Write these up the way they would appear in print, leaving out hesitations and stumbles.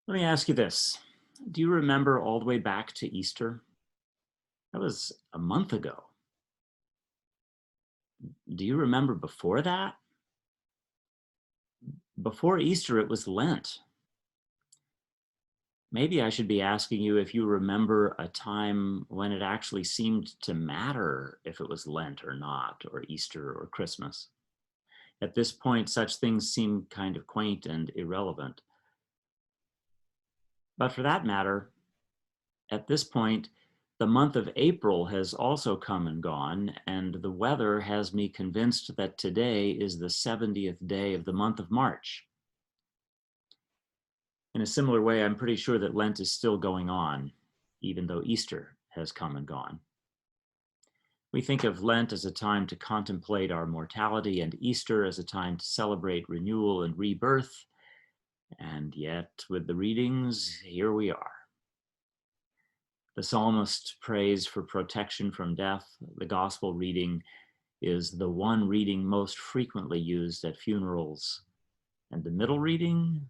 Let me ask you this. Do you remember all the way back to Easter? That was a month ago. Do you remember before that? Before Easter, it was Lent. Maybe I should be asking you if you remember a time when it actually seemed to matter if it was Lent or not, or Easter or Christmas. At this point, such things seem kind of quaint and irrelevant. But for that matter, at this point, the month of April has also come and gone, and the weather has me convinced that today is the 70th day of the month of March. In a similar way, I'm pretty sure that Lent is still going on, even though Easter has come and gone. We think of Lent as a time to contemplate our mortality and Easter as a time to celebrate renewal and rebirth, and yet with the readings, here we are. The psalmist prays for protection from death. The gospel reading is the one reading most frequently used at funerals. And the middle reading,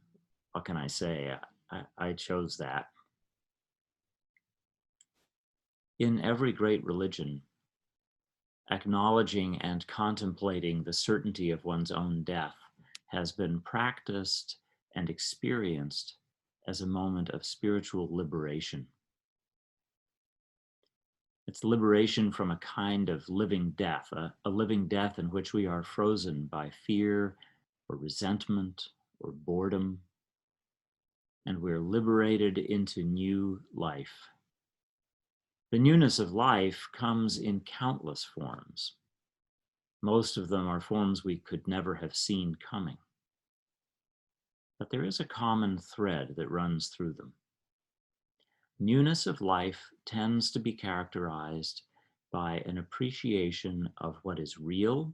what can I say? I chose that. In every great religion, acknowledging and contemplating the certainty of one's own death has been practiced and experienced as a moment of spiritual liberation. It's liberation from a kind of living death, a living death in which we are frozen by fear or resentment or boredom, and we're liberated into new life. The newness of life comes in countless forms. Most of them are forms we could never have seen coming. But there is a common thread that runs through them. Newness of life tends to be characterized by an appreciation of what is real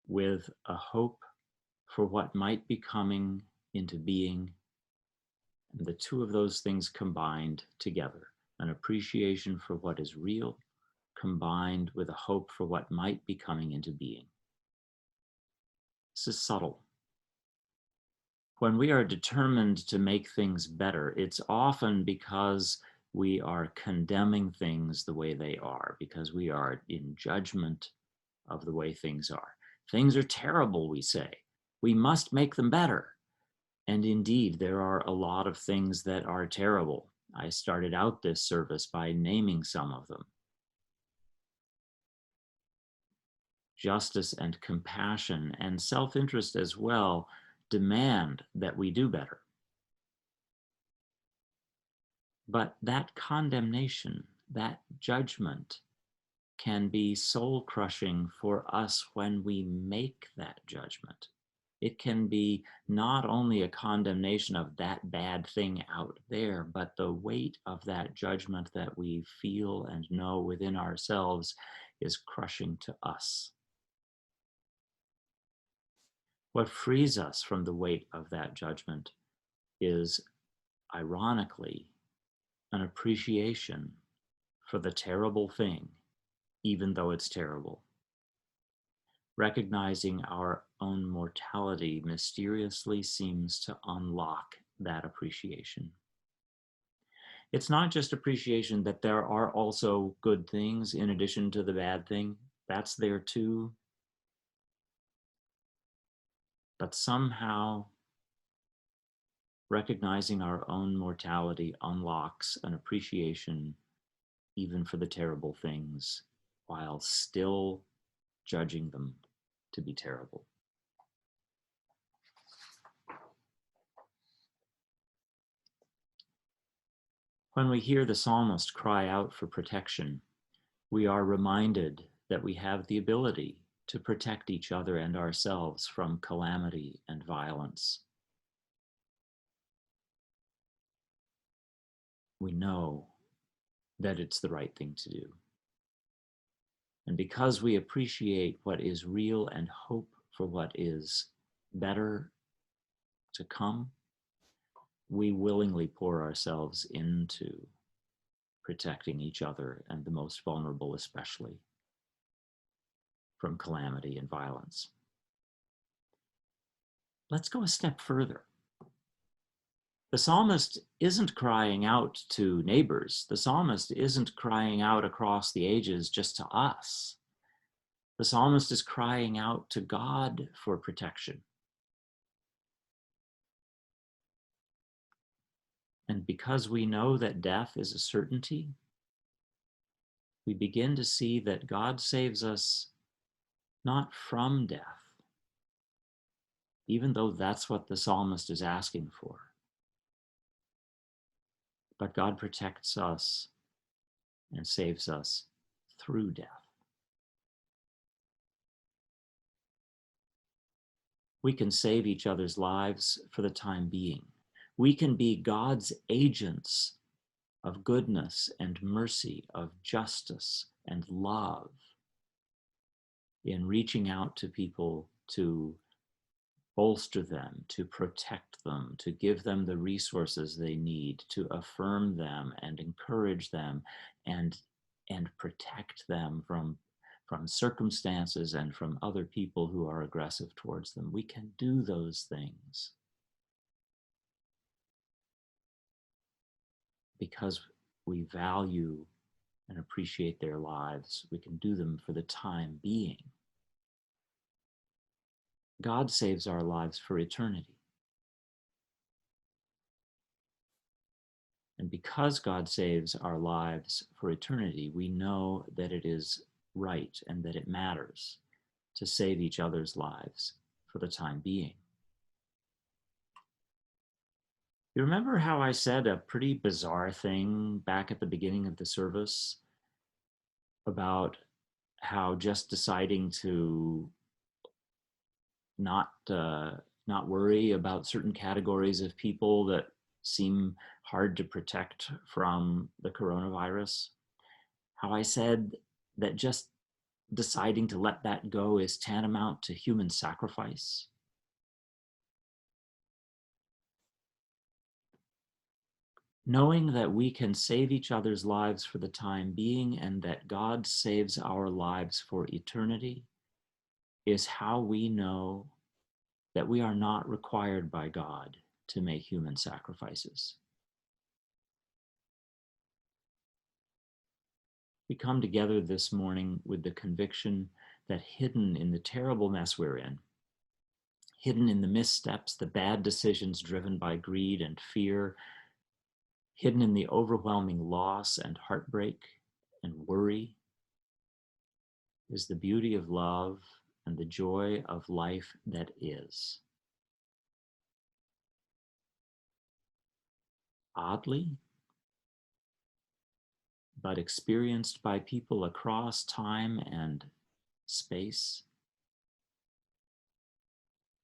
with a hope for what might be coming into being. And the two of those things combined together, an appreciation for what is real combined with a hope for what might be coming into being. This is subtle. When we are determined to make things better, it's often because we are condemning things the way they are, because we are in judgment of the way things are. Things are terrible, we say. We must make them better. And indeed, there are a lot of things that are terrible. I started out this service by naming some of them. Justice and compassion and self-interest as well demand that we do better. But that condemnation, that judgment, can be soul-crushing for us when we make that judgment. It can be not only a condemnation of that bad thing out there, but the weight of that judgment that we feel and know within ourselves is crushing to us. What frees us from the weight of that judgment is, ironically, an appreciation for the terrible thing, even though it's terrible. Recognizing our own mortality mysteriously seems to unlock that appreciation. It's not just appreciation that there are also good things in addition to the bad thing. That's there too. But somehow recognizing our own mortality unlocks an appreciation even for the terrible things while still judging them to be terrible. When we hear the psalmist cry out for protection, we are reminded that we have the ability to protect each other and ourselves from calamity and violence. We know that it's the right thing to do. And because we appreciate what is real and hope for what is better to come, we willingly pour ourselves into protecting each other and the most vulnerable especially from calamity and violence. Let's go a step further. The psalmist isn't crying out to neighbors. The psalmist isn't crying out across the ages just to us. The psalmist is crying out to God for protection. And because we know that death is a certainty, we begin to see that God saves us not from death, even though that's what the psalmist is asking for, but God protects us and saves us through death. We can save each other's lives for the time being. We can be God's agents of goodness and mercy, of justice and love in reaching out to people to bolster them, to protect them, to give them the resources they need, to affirm them and encourage them and protect them from circumstances and from other people who are aggressive towards them. We can do those things because we value and appreciate their lives. We can do them for the time being. God saves our lives for eternity. And because God saves our lives for eternity, we know that it is right and that it matters to save each other's lives for the time being. You remember how I said a pretty bizarre thing back at the beginning of the service about how just deciding to not worry about certain categories of people that seem hard to protect from the coronavirus? How I said that just deciding to let that go is tantamount to human sacrifice? Knowing that we can save each other's lives for the time being and that God saves our lives for eternity is how we know that we are not required by God to make human sacrifices. We come together this morning with the conviction that hidden in the terrible mess we're in, hidden in the missteps, the bad decisions driven by greed and fear, hidden in the overwhelming loss and heartbreak and worry, is the beauty of love and the joy of life that is. Oddly, but experienced by people across time and space,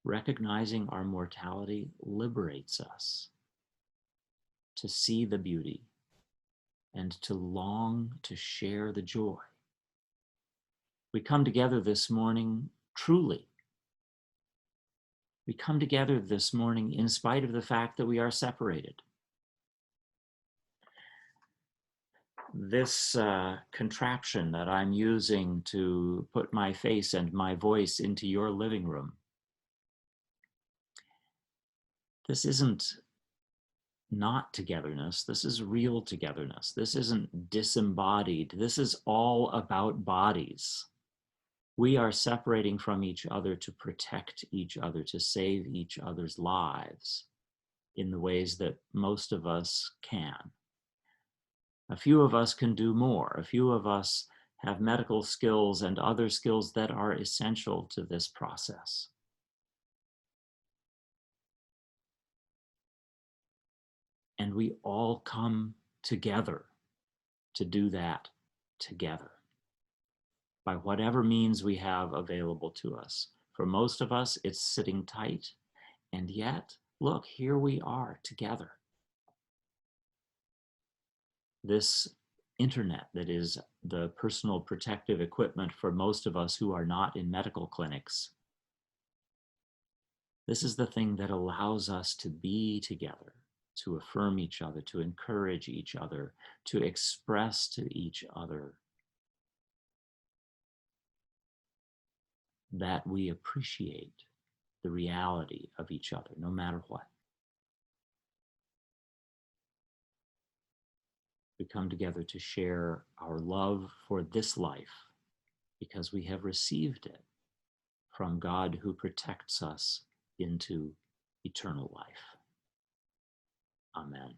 recognizing our mortality liberates us to see the beauty and to long to share the joy. We come together this morning truly. We come together this morning in spite of the fact that we are separated. This contraption that I'm using to put my face and my voice into your living room, this isn't not togetherness. This is real togetherness. This isn't disembodied. This is all about bodies. We are separating from each other to protect each other, to save each other's lives in the ways that most of us can. A few of us can do more. A few of us have medical skills and other skills that are essential to this process. And we all come together to do that together by whatever means we have available to us. For most of us, it's sitting tight. And yet, look, here we are together. This internet that is the personal protective equipment for most of us who are not in medical clinics. This is the thing that allows us to be together, to affirm each other, to encourage each other, to express to each other that we appreciate the reality of each other, no matter what. We come together to share our love for this life because we have received it from God who protects us into eternal life. Amen.